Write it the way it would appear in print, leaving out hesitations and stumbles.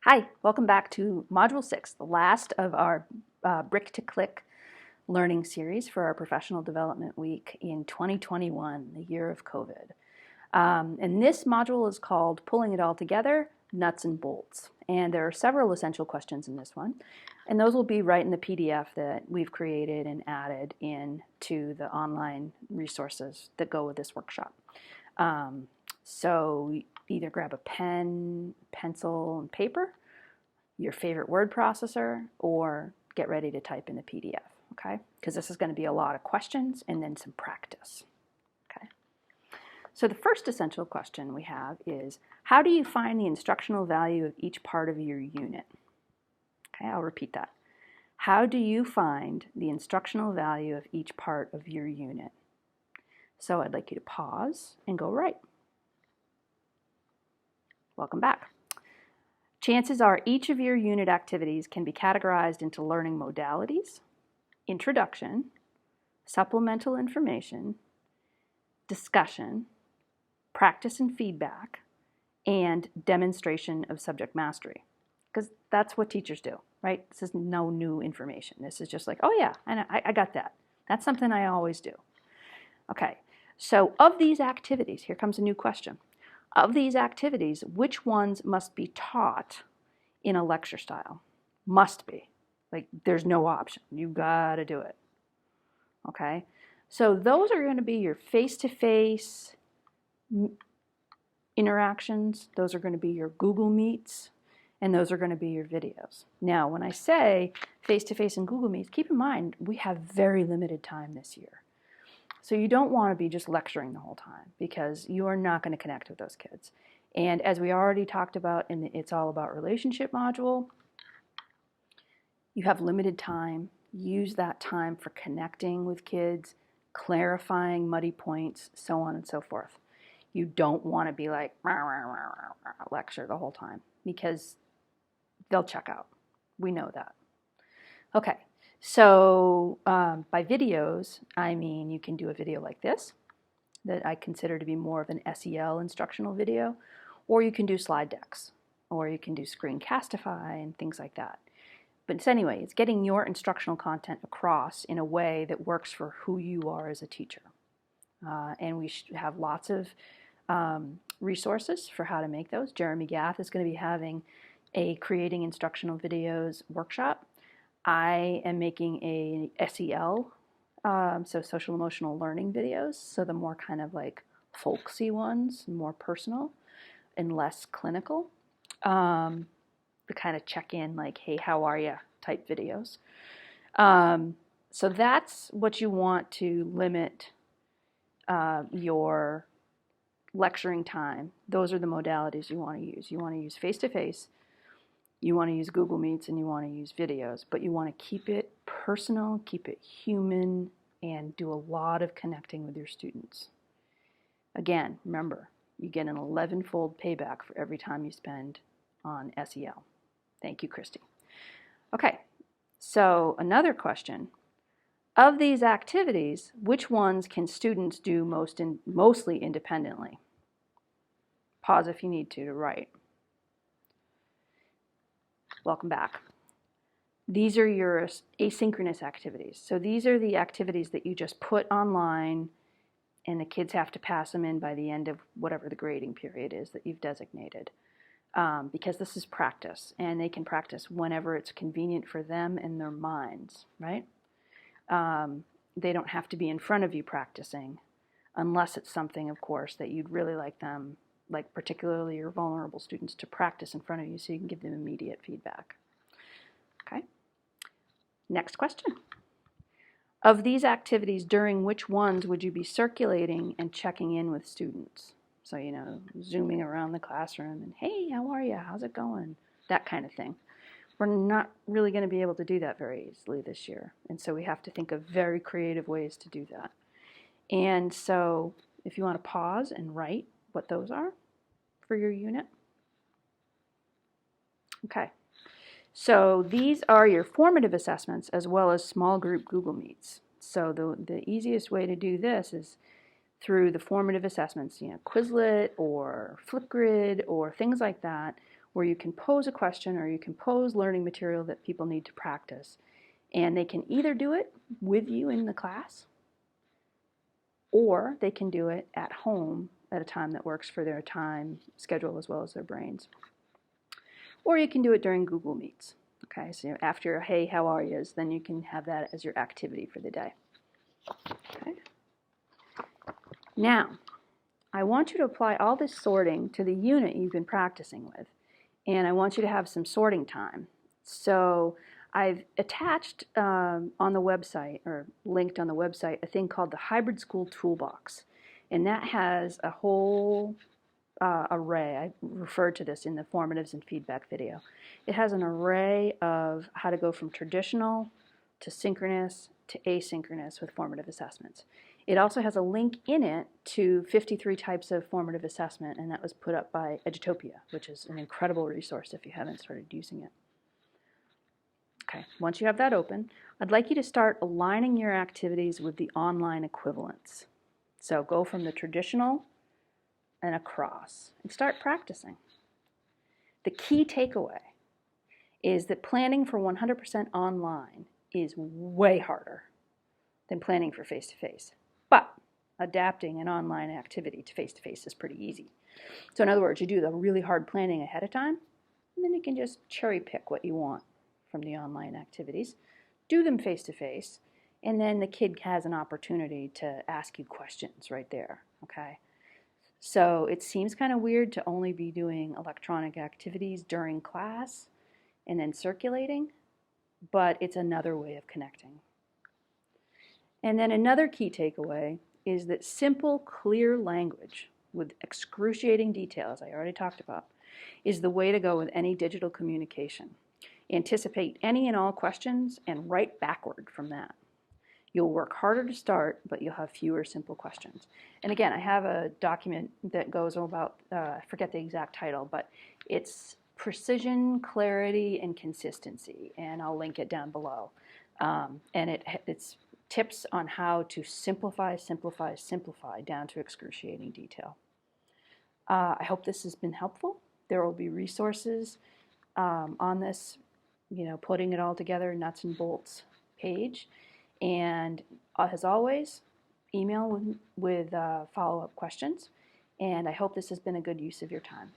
Hi, welcome back to Module 6, the last of our brick-to-click learning series for our Professional Development Week in 2021, the year of COVID. And this module is called Pulling It All Together, Nuts and Bolts. And there are several essential questions in this one. And those will be right in the PDF that we've created and added into the online resources that go with this workshop. So either grab a pen, pencil, and paper, your favorite word processor, or get ready to type in the PDF, okay? Because this is going to be a lot of questions and then some practice, okay? So the first essential question we have is, how do you find the instructional value of each part of your unit? Okay, I'll repeat that. How do you find the instructional value of each part of your unit? So I'd like you to pause and go right. Welcome back. Chances are each of your unit activities can be categorized into learning modalities, introduction, supplemental information, discussion, practice and feedback, and demonstration of subject mastery. Because that's what teachers do, right? This is no new information. This is just like, oh yeah, I got that. That's something I always do. Okay, so of these activities, here comes a new question. Of these activities, which ones must be taught in a lecture style? Must be. Like, there's no option. You gotta do it. Okay? So those are going to be your face-to-face interactions. Those are going to be your Google Meets. And those are going to be your videos. Now, when I say face-to-face and Google Meets, keep in mind, we have very limited time this year. So you don't want to be just lecturing the whole time because you are not going to connect with those kids. And as we already talked about in the It's All About Relationship module, you have limited time. Use that time for connecting with kids, clarifying muddy points, so on and so forth. You don't want to be like, rah, rah, rah, rah, rah, lecture the whole time because they'll check out. We know that. Okay. So by videos, I mean you can do a video like this that I consider to be more of an SEL instructional video, or you can do slide decks, or you can do Screencastify and things like that. But anyway, it's getting your instructional content across in a way that works for who you are as a teacher. And we have lots of resources for how to make those. Jeremy Gath is going to be having a Creating Instructional Videos workshop. I am making a SEL, so social emotional learning videos, so the more kind of like folksy ones, more personal and less clinical. The kind of check-in like, hey, how are you type videos. So that's what you want to limit your lecturing time. Those are the modalities you want to use. You want to use face-to-face. You want to use Google Meets and you want to use videos, but you want to keep it personal, keep it human, and do a lot of connecting with your students. Again, remember, you get an 11-fold payback for every time you spend on SEL. Thank you, Christy. Okay, so another question. Of these activities, which ones can students do mostly independently? Pause if you need to write. Welcome back. These are your asynchronous activities. So these are the activities that you just put online and the kids have to pass them in by the end of whatever the grading period is that you've designated. Because this is practice and they can practice whenever it's convenient for them and their minds, right? They don't have to be in front of you practicing unless it's something, of course, that you'd really like them, like particularly your vulnerable students, to practice in front of you so you can give them immediate feedback. Okay. Next question. Of these activities, during which ones would you be circulating and checking in with students? So, zooming around the classroom and, hey, how are you? How's it going? That kind of thing. We're not really going to be able to do that very easily this year. And so we have to think of very creative ways to do that. And so if you want to pause and write what those are for your unit. Okay. So these are your formative assessments as well as small group Google Meets. So the easiest way to do this is through the formative assessments, Quizlet or Flipgrid or things like that, where you can pose a question or you can pose learning material that people need to practice. And they can either do it with you in the class, or they can do it at home at a time that works for their time schedule as well as their brains. Or you can do it during Google Meets. Okay, so after hey, how are yous, then you can have that as your activity for the day. Okay. Now, I want you to apply all this sorting to the unit you've been practicing with, and I want you to have some sorting time. So I've attached on the website, or linked on the website, a thing called the Hybrid School Toolbox, and that has a whole array. I referred to this in the formatives and feedback video. It has an array of how to go from traditional to synchronous to asynchronous with formative assessments. It also has a link in it to 53 types of formative assessment, and that was put up by Edutopia, which is an incredible resource if you haven't started using it. Okay, once you have that open, I'd like you to start aligning your activities with the online equivalents. So go from the traditional and across and start practicing. The key takeaway is that planning for 100% online is way harder than planning for face-to-face. But adapting an online activity to face-to-face is pretty easy. So in other words, you do the really hard planning ahead of time, and then you can just cherry pick what you want from the online activities, do them face-to-face, and then the kid has an opportunity to ask you questions right there, okay? So it seems kind of weird to only be doing electronic activities during class and then circulating, but it's another way of connecting. And then another key takeaway is that simple, clear language with excruciating details, I already talked about, is the way to go with any digital communication. Anticipate any and all questions and write backward from that. You'll work harder to start, but you'll have fewer simple questions. And again, I have a document that goes about, I forget the exact title, but it's precision, clarity, and consistency, and I'll link it down below. And it's tips on how to simplify, simplify, simplify down to excruciating detail. I hope this has been helpful. There will be resources on this, putting it all together, nuts and bolts page. And as always, email with follow-up questions. And I hope this has been a good use of your time.